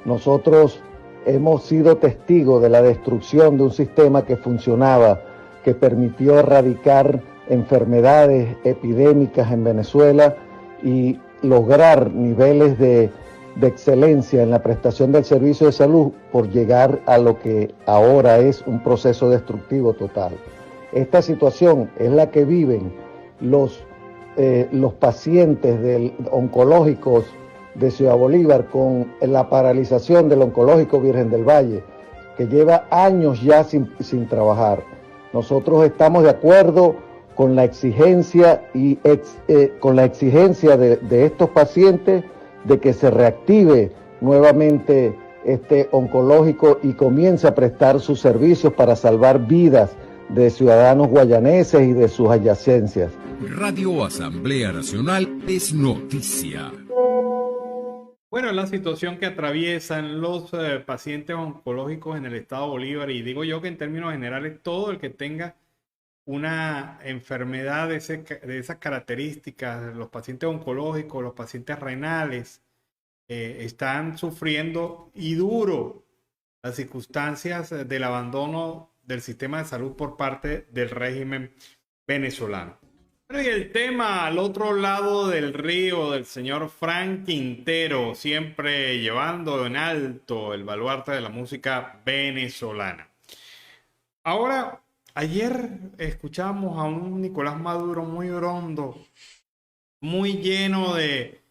Nosotros hemos sido testigos de la destrucción de un sistema que funcionaba, que permitió erradicar enfermedades epidémicas en Venezuela y lograr niveles de excelencia en la prestación del servicio de salud por llegar a lo que ahora es un proceso destructivo total. Esta situación es la que viven los pacientes oncológicos de Ciudad Bolívar con la paralización del Oncológico Virgen del Valle, que lleva años ya sin trabajar. Nosotros estamos de acuerdo con la exigencia de estos pacientes de que se reactive nuevamente este oncológico y comience a prestar sus servicios para salvar vidas de ciudadanos guayaneses y de sus adyacencias. Radio Asamblea Nacional es noticia. Bueno, la situación que atraviesan los pacientes oncológicos en el estado Bolívar, y digo yo que en términos generales todo el que tenga una enfermedad de esas características, los pacientes oncológicos, los pacientes renales, están sufriendo y duro las circunstancias del abandono del sistema de salud por parte del régimen venezolano. Bueno, y el tema al otro lado del río del señor Frank Quintero, siempre llevando en alto el baluarte de la música venezolana. Ahora, ayer escuchamos a un Nicolás Maduro muy hondo, muy lleno de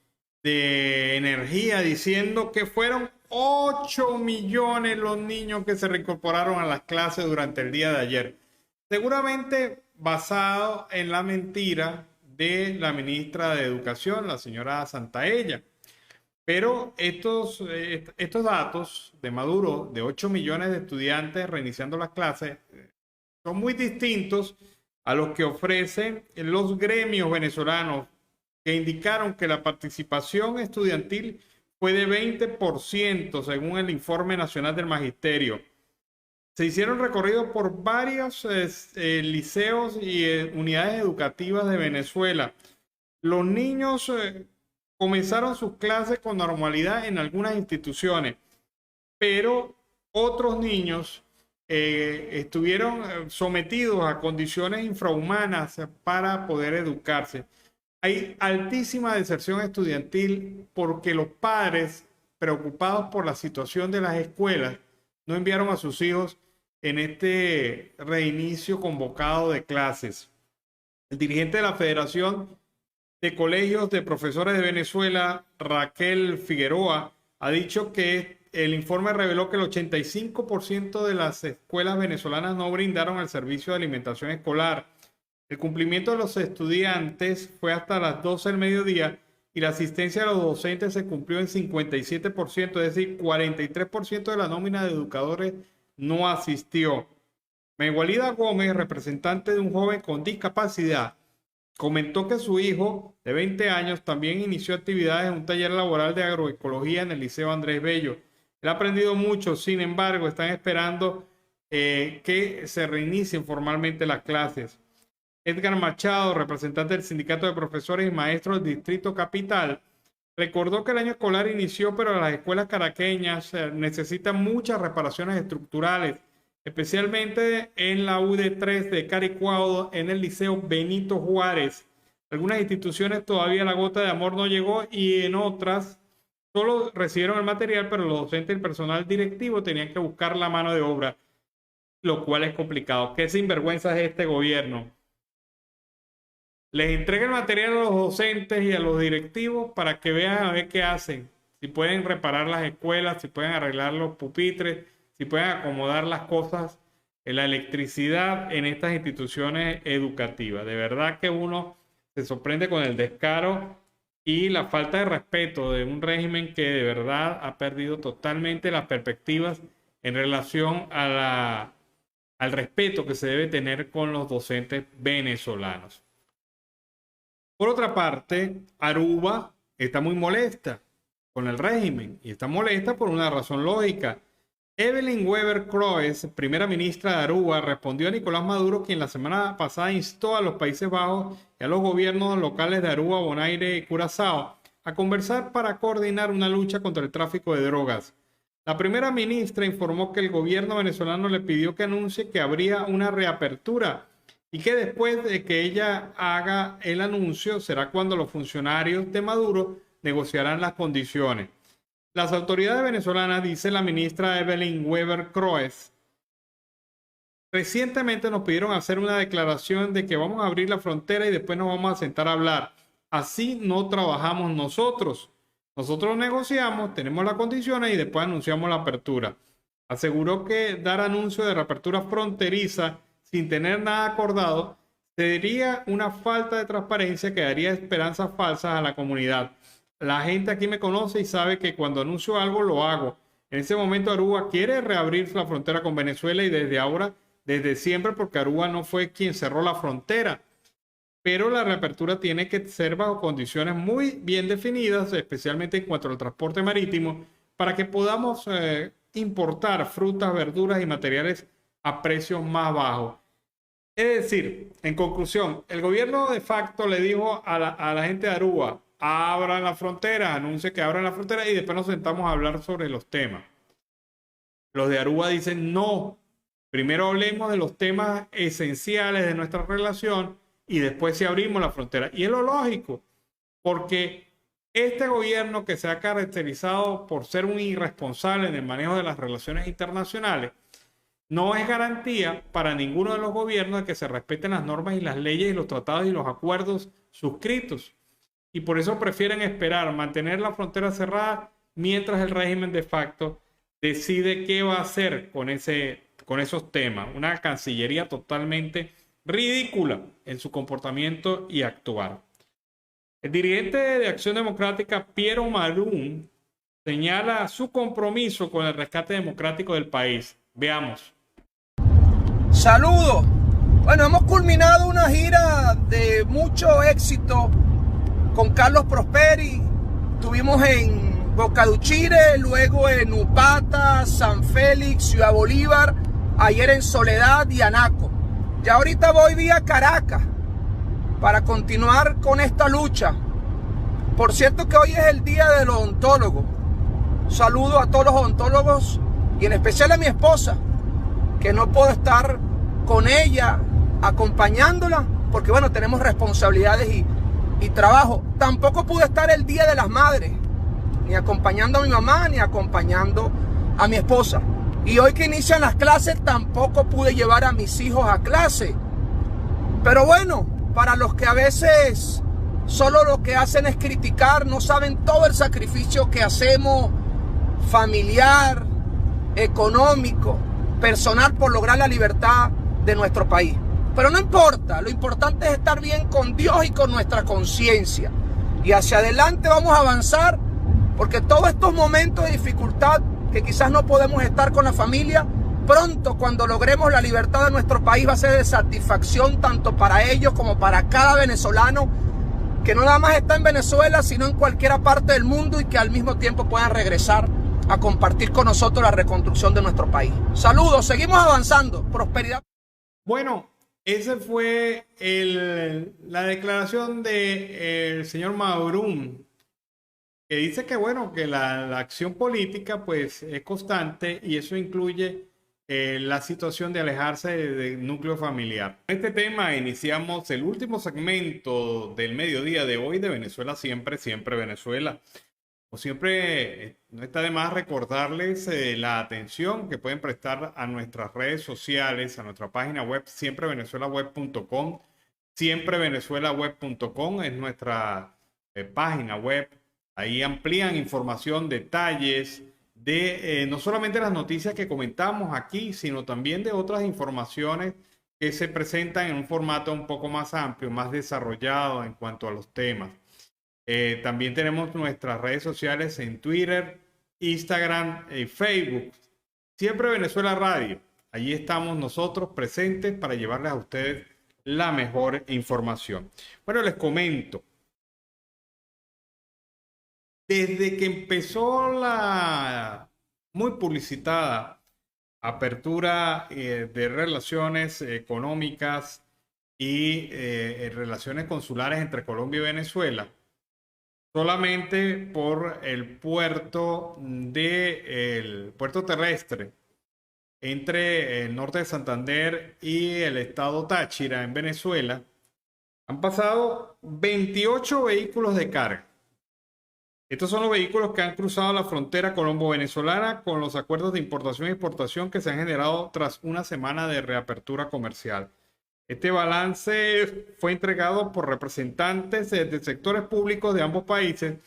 energía, diciendo que fueron 8 millones los niños que se reincorporaron a las clases durante el día de ayer. Seguramente basado en la mentira de la ministra de Educación, la señora Santaella. Pero estos datos de Maduro, de 8 millones de estudiantes reiniciando las clases, son muy distintos a los que ofrecen los gremios venezolanos, que indicaron que la participación estudiantil fue de 20% según el Informe Nacional del Magisterio. Se hicieron recorridos por varios liceos y unidades educativas de Venezuela. Los niños comenzaron sus clases con normalidad en algunas instituciones, pero otros niños estuvieron sometidos a condiciones infrahumanas para poder educarse. Hay altísima deserción estudiantil porque los padres, preocupados por la situación de las escuelas, no enviaron a sus hijos en este reinicio convocado de clases. El dirigente de la Federación de Colegios de Profesores de Venezuela, Raquel Figueroa, ha dicho que el informe reveló que el 85% de las escuelas venezolanas no brindaron el servicio de alimentación escolar. El cumplimiento de los estudiantes fue hasta las 12 del mediodía y la asistencia de los docentes se cumplió en 57%, es decir, 43% de la nómina de educadores no asistió. Megualida Gómez, representante de un joven con discapacidad, comentó que su hijo de 20 años también inició actividades en un taller laboral de agroecología en el Liceo Andrés Bello. Él ha aprendido mucho, sin embargo, están esperando que se reinicien formalmente las clases. Edgar Machado, representante del Sindicato de Profesores y Maestros del Distrito Capital, recordó que el año escolar inició, pero las escuelas caraqueñas necesitan muchas reparaciones estructurales, especialmente en la UD3 de Caricuado, en el Liceo Benito Juárez. Algunas instituciones todavía la gota de amor no llegó y en otras solo recibieron el material, pero los docentes y el personal directivo tenían que buscar la mano de obra, lo cual es complicado. ¿Qué sinvergüenza es este gobierno? Les entrega el material a los docentes y a los directivos para que vean a ver qué hacen. Si pueden reparar las escuelas, si pueden arreglar los pupitres, si pueden acomodar las cosas, la electricidad en estas instituciones educativas. De verdad que uno se sorprende con el descaro y la falta de respeto de un régimen que de verdad ha perdido totalmente las perspectivas en relación a al respeto que se debe tener con los docentes venezolanos. Por otra parte, Aruba está muy molesta con el régimen y está molesta por una razón lógica. Evelyn Weber Croes, primera ministra de Aruba, respondió a Nicolás Maduro, quien la semana pasada instó a los Países Bajos y a los gobiernos locales de Aruba, Bonaire y Curazao a conversar para coordinar una lucha contra el tráfico de drogas. La primera ministra informó que el gobierno venezolano le pidió que anuncie que habría una reapertura y que después de que ella haga el anuncio será cuando los funcionarios de Maduro negociarán las condiciones. Las autoridades venezolanas, dice la ministra Evelyn Weber Croes, recientemente nos pidieron hacer una declaración de que vamos a abrir la frontera y después nos vamos a sentar a hablar. Así no trabajamos nosotros. Nosotros negociamos, tenemos las condiciones y después anunciamos la apertura. Aseguró que dar anuncio de reapertura fronteriza sin tener nada acordado sería una falta de transparencia que daría esperanzas falsas a la comunidad. La gente aquí me conoce y sabe que cuando anuncio algo lo hago. En ese momento Aruba quiere reabrir la frontera con Venezuela y desde ahora, desde siempre, porque Aruba no fue quien cerró la frontera. Pero la reapertura tiene que ser bajo condiciones muy bien definidas, especialmente en cuanto al transporte marítimo, para que podamos importar frutas, verduras y materiales a precios más bajos. Es decir, en conclusión, el gobierno de facto le dijo a la gente de Aruba: abran la frontera, anuncie que abran la frontera y después nos sentamos a hablar sobre los temas. Los de Aruba dicen no, primero hablemos de los temas esenciales de nuestra relación y después sí abrimos la frontera. Y es lo lógico, porque este gobierno que se ha caracterizado por ser un irresponsable en el manejo de las relaciones internacionales no es garantía para ninguno de los gobiernos de que se respeten las normas y las leyes y los tratados y los acuerdos suscritos. Y por eso prefieren esperar, mantener la frontera cerrada mientras el régimen de facto decide qué va a hacer con esos temas. Una cancillería totalmente ridícula en su comportamiento y actuar. El dirigente de Acción Democrática, Piero Marum, señala su compromiso con el rescate democrático del país. Veamos. Saludos. Bueno, hemos culminado una gira de mucho éxito con Carlos Prosperi. Estuvimos en Bocaduchire, luego en Upata, San Félix, Ciudad Bolívar, ayer en Soledad y Anaco. Ya ahorita voy vía Caracas para continuar con esta lucha. Por cierto que hoy es el día del odontólogo. Saludo a todos los odontólogos y en especial a mi esposa, que no puedo estar con ella acompañándola porque bueno, tenemos responsabilidades y trabajo. Tampoco pude estar el Día de las Madres, ni acompañando a mi mamá, ni acompañando a mi esposa. Y hoy que inician las clases tampoco pude llevar a mis hijos a clase. Pero bueno, para los que a veces solo lo que hacen es criticar, no saben todo el sacrificio que hacemos, familiar, económico, personal, por lograr la libertad de nuestro país. Pero no importa, lo importante es estar bien con Dios y con nuestra conciencia. Y hacia adelante vamos a avanzar, porque todos estos momentos de dificultad que quizás no podemos estar con la familia, pronto cuando logremos la libertad de nuestro país va a ser de satisfacción tanto para ellos como para cada venezolano que no nada más está en Venezuela, sino en cualquier parte del mundo y que al mismo tiempo puedan regresar a compartir con nosotros la reconstrucción de nuestro país. Saludos, seguimos avanzando. Prosperidad. Bueno, esa fue la declaración del señor Madurum, que dice que bueno, que la acción política pues es constante y eso incluye la situación de alejarse del núcleo familiar. En este tema iniciamos el último segmento del mediodía de hoy de Venezuela Siempre, Siempre Venezuela. Como siempre, no está de más recordarles la atención que pueden prestar a nuestras redes sociales, a nuestra página web siemprevenezuelaweb.com. Siemprevenezuelaweb.com es nuestra página web. Ahí amplían información, detalles de no solamente las noticias que comentamos aquí, sino también de otras informaciones que se presentan en un formato un poco más amplio, más desarrollado en cuanto a los temas. También tenemos nuestras redes sociales en Twitter, Instagram y Facebook. Siempre Venezuela Radio. Allí estamos nosotros presentes para llevarles a ustedes la mejor información. Bueno, les comento. Desde que empezó la muy publicitada apertura de relaciones económicas y relaciones consulares entre Colombia y Venezuela, solamente por el puerto terrestre entre el norte de Santander y el estado Táchira en Venezuela, han pasado 28 vehículos de carga. Estos son los vehículos que han cruzado la frontera colombo-venezolana con los acuerdos de importación y exportación que se han generado tras una semana de reapertura comercial. Este balance fue entregado por representantes de sectores públicos de ambos países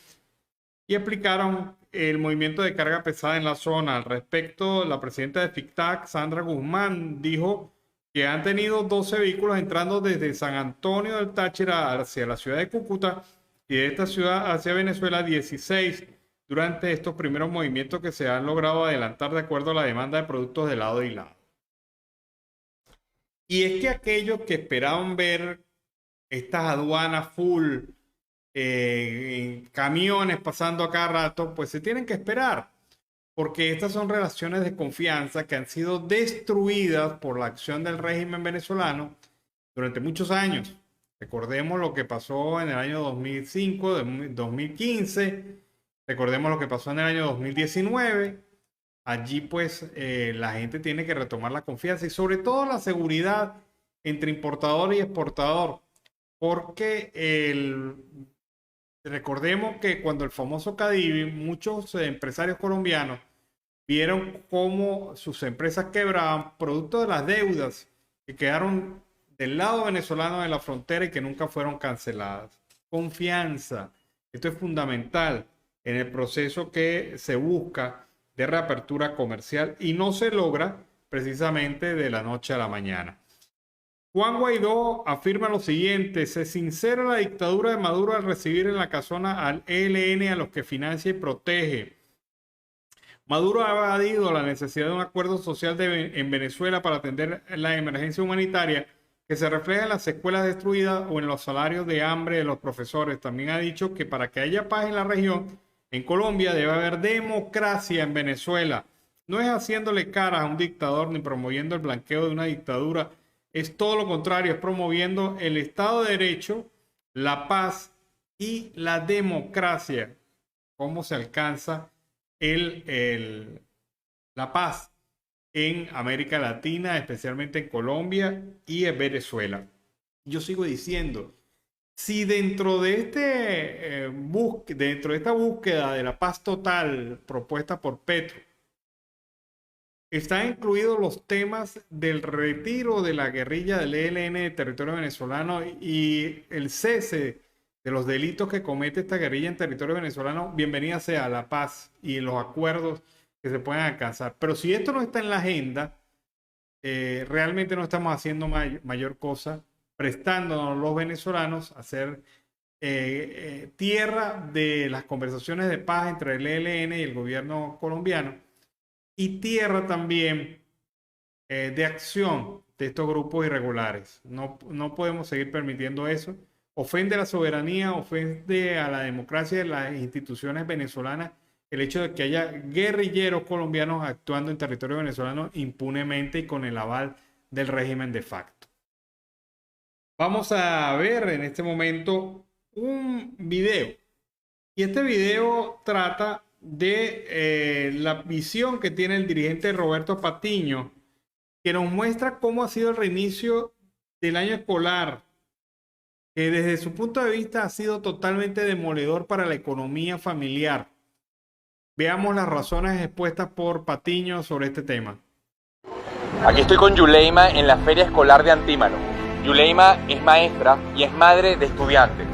y explicaron el movimiento de carga pesada en la zona. Al respecto, la presidenta de FICTAC, Sandra Guzmán, dijo que han tenido 12 vehículos entrando desde San Antonio del Táchira hacia la ciudad de Cúcuta y de esta ciudad hacia Venezuela 16 durante estos primeros movimientos que se han logrado adelantar de acuerdo a la demanda de productos de lado y lado. Y es que aquellos que esperaban ver estas aduanas full, camiones pasando a cada rato, pues se tienen que esperar, porque estas son relaciones de confianza que han sido destruidas por la acción del régimen venezolano durante muchos años. Recordemos lo que pasó en el año 2005, 2015, recordemos lo que pasó en el año 2019. Allí pues la gente tiene que retomar la confianza y sobre todo la seguridad entre importador y exportador, porque recordemos que cuando el famoso Cadivi, muchos empresarios colombianos vieron cómo sus empresas quebraban producto de las deudas que quedaron del lado venezolano de la frontera y que nunca fueron canceladas. Confianza, esto es fundamental en el proceso que se busca de reapertura comercial y no se logra precisamente de la noche a la mañana. Juan Guaidó afirma lo siguiente: se sincera la dictadura de Maduro al recibir en la casona al ELN a los que financia y protege. Maduro ha evadido la necesidad de un acuerdo social en Venezuela para atender la emergencia humanitaria que se refleja en las escuelas destruidas o en los salarios de hambre de los profesores. También ha dicho que para que haya paz en la región, en Colombia debe haber democracia en Venezuela. No es haciéndole caras a un dictador ni promoviendo el blanqueo de una dictadura. Es todo lo contrario, es promoviendo el Estado de Derecho, la paz y la democracia. ¿Cómo se alcanza la paz en América Latina, especialmente en Colombia y en Venezuela? Yo sigo diciendo, si dentro de esta búsqueda de la paz total propuesta por Petro, están incluidos los temas del retiro de la guerrilla del ELN de territorio venezolano y el cese de los delitos que comete esta guerrilla en territorio venezolano, bienvenida sea la paz y los acuerdos que se puedan alcanzar. Pero si esto no está en la agenda, realmente no estamos haciendo mayor cosa, prestándonos los venezolanos a ser tierra de las conversaciones de paz entre el ELN y el gobierno colombiano, y tierra también de acción de estos grupos irregulares. No podemos seguir permitiendo eso. Ofende a la soberanía, ofende a la democracia de las instituciones venezolanas el hecho de que haya guerrilleros colombianos actuando en territorio venezolano impunemente y con el aval del régimen de facto. Vamos a ver en este momento un video. Y este video trata de la visión que tiene el dirigente Roberto Patiño, que nos muestra cómo ha sido el reinicio del año escolar, que desde su punto de vista ha sido totalmente demoledor para la economía familiar. Veamos las razones expuestas por Patiño sobre este tema. Aquí estoy con Yuleima en la feria escolar de Antímano. Yuleima es maestra y es madre de estudiantes.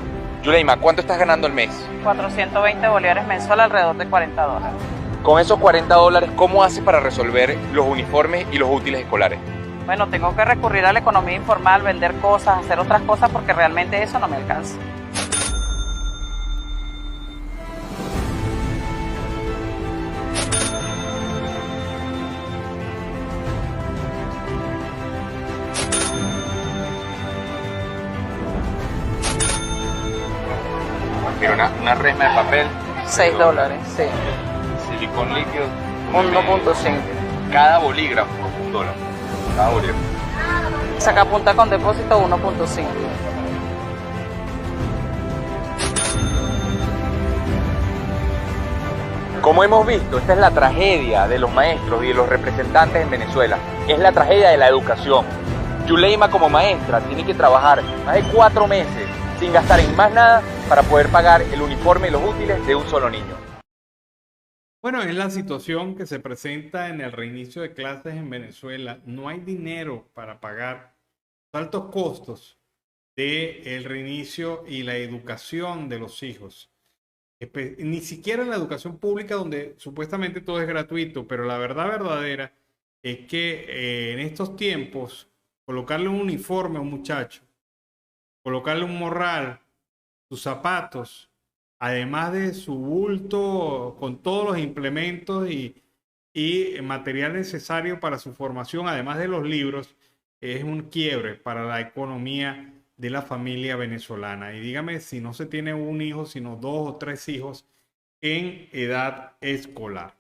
Yuleima, ¿cuánto estás ganando al mes? 420 bolívares mensual, alrededor de $40. Con esos $40, ¿cómo haces para resolver los uniformes y los útiles escolares? Bueno, tengo que recurrir a la economía informal, vender cosas, hacer otras cosas porque realmente eso no me alcanza. Pero una resma de papel. $6, sí. Silicón líquido. 1.5. Cada bolígrafo, $1. Cada bolígrafo. Sacapunta con depósito, 1.5. Como hemos visto, esta es la tragedia de los maestros y de los representantes en Venezuela. Es la tragedia de la educación. Yuleima como maestra tiene que trabajar más de 4 meses sin gastar en más nada para poder pagar el uniforme y los útiles de un solo niño. Bueno, es la situación que se presenta en el reinicio de clases en Venezuela. No hay dinero para pagar los altos costos del reinicio y la educación de los hijos. Ni siquiera en la educación pública, donde supuestamente todo es gratuito, pero la verdad verdadera es que en estos tiempos colocarle un uniforme a un muchacho, colocarle un morral, sus zapatos, además de su bulto con todos los implementos y material necesario para su formación, además de los libros, es un quiebre para la economía de la familia venezolana. Y dígame si no se tiene un hijo, sino 2 o 3 hijos en edad escolar.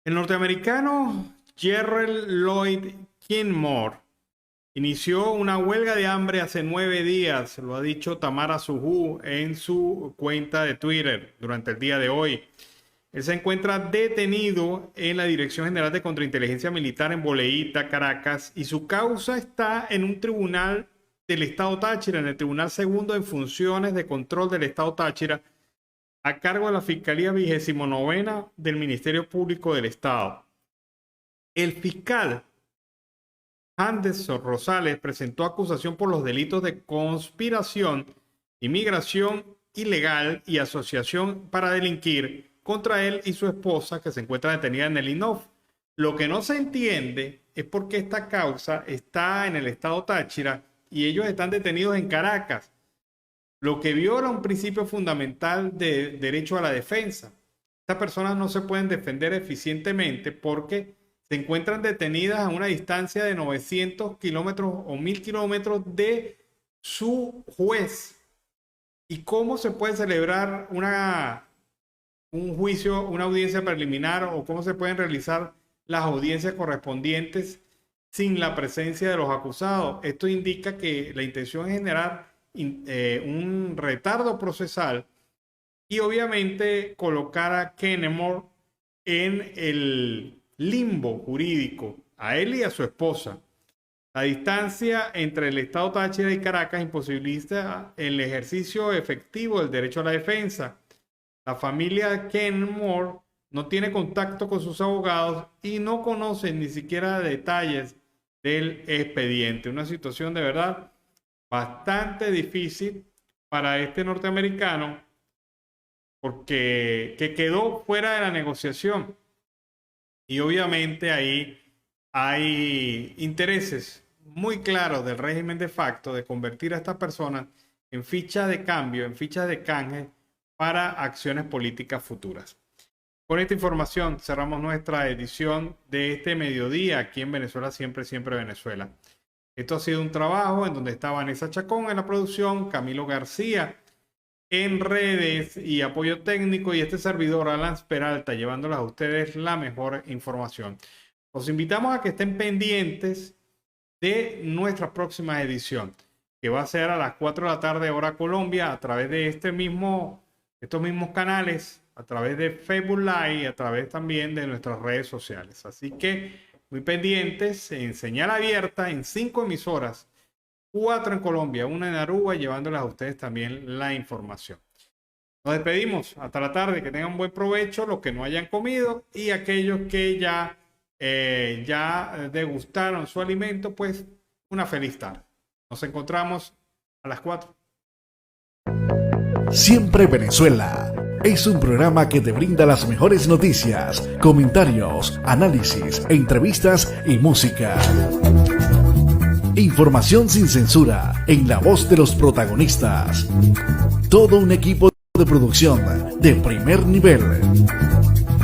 El norteamericano Gerald Lloyd Kinmore inició una huelga de hambre hace 9 días, lo ha dicho Tamara Sujú en su cuenta de Twitter durante el día de hoy. Él se encuentra detenido en la Dirección General de Contrainteligencia Militar en Boleíta, Caracas, y su causa está en un tribunal del Estado Táchira, en el Tribunal Segundo en Funciones de Control del Estado Táchira, a cargo de la Fiscalía 29ª del Ministerio Público del Estado. El fiscal Anderson Rosales presentó acusación por los delitos de conspiración, inmigración ilegal y asociación para delinquir contra él y su esposa, que se encuentra detenida en el INOF. Lo que no se entiende es por qué esta causa está en el estado Táchira y ellos están detenidos en Caracas, lo que viola un principio fundamental de derecho a la defensa. estas personas no se pueden defender eficientemente porque se encuentran detenidas a una distancia de 900 kilómetros o 1000 kilómetros de su juez. ¿Y cómo se puede celebrar un juicio, una audiencia preliminar, o cómo se pueden realizar las audiencias correspondientes sin la presencia de los acusados? Esto indica que la intención es generar un retardo procesal y obviamente colocar a Kennemore en el limbo jurídico, a él y a su esposa. La distancia entre el estado Táchira y Caracas imposibilita el ejercicio efectivo del derecho a la defensa. La familia Kennemore no tiene contacto con sus abogados y no conoce ni siquiera detalles del expediente. Una situación de verdad bastante difícil para este norteamericano, porque quedó fuera de la negociación. Y obviamente ahí hay intereses muy claros del régimen de facto de convertir a estas personas en fichas de cambio, en fichas de canje para acciones políticas futuras. Con esta información cerramos nuestra edición de este mediodía aquí en Venezuela Siempre, Siempre Venezuela. Esto ha sido un trabajo en donde está Vanessa Chacón en la producción, Camilo García en redes y apoyo técnico, y este servidor Alan Peralta llevándoles a ustedes la mejor información. Los invitamos a que estén pendientes de nuestra próxima edición, que va a ser a las 4 de la tarde hora Colombia, a través de estos mismos canales, a través de Facebook Live y a través también de nuestras redes sociales. Así que muy pendientes, en señal abierta en 5 emisoras, 4 en Colombia, 1 en Aruba, llevándoles a ustedes también la información. Nos despedimos hasta la tarde, que tengan buen provecho los que no hayan comido, y aquellos que ya degustaron su alimento, pues una feliz tarde. Nos encontramos a las 4. Siempre Venezuela es un programa que te brinda las mejores noticias, comentarios, análisis, entrevistas y música. Información sin censura en la voz de los protagonistas. Todo un equipo de producción de primer nivel.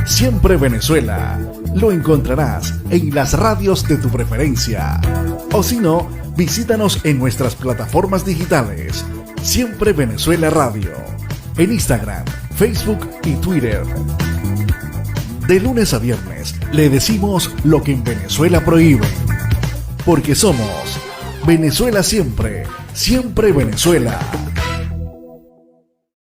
Siempre Venezuela lo encontrarás en las radios de tu preferencia. O si no, visítanos en nuestras plataformas digitales. Siempre Venezuela Radio. En Instagram, Facebook y Twitter. De lunes a viernes le decimos lo que en Venezuela prohíben. Porque somos Venezuela Siempre, Siempre Venezuela.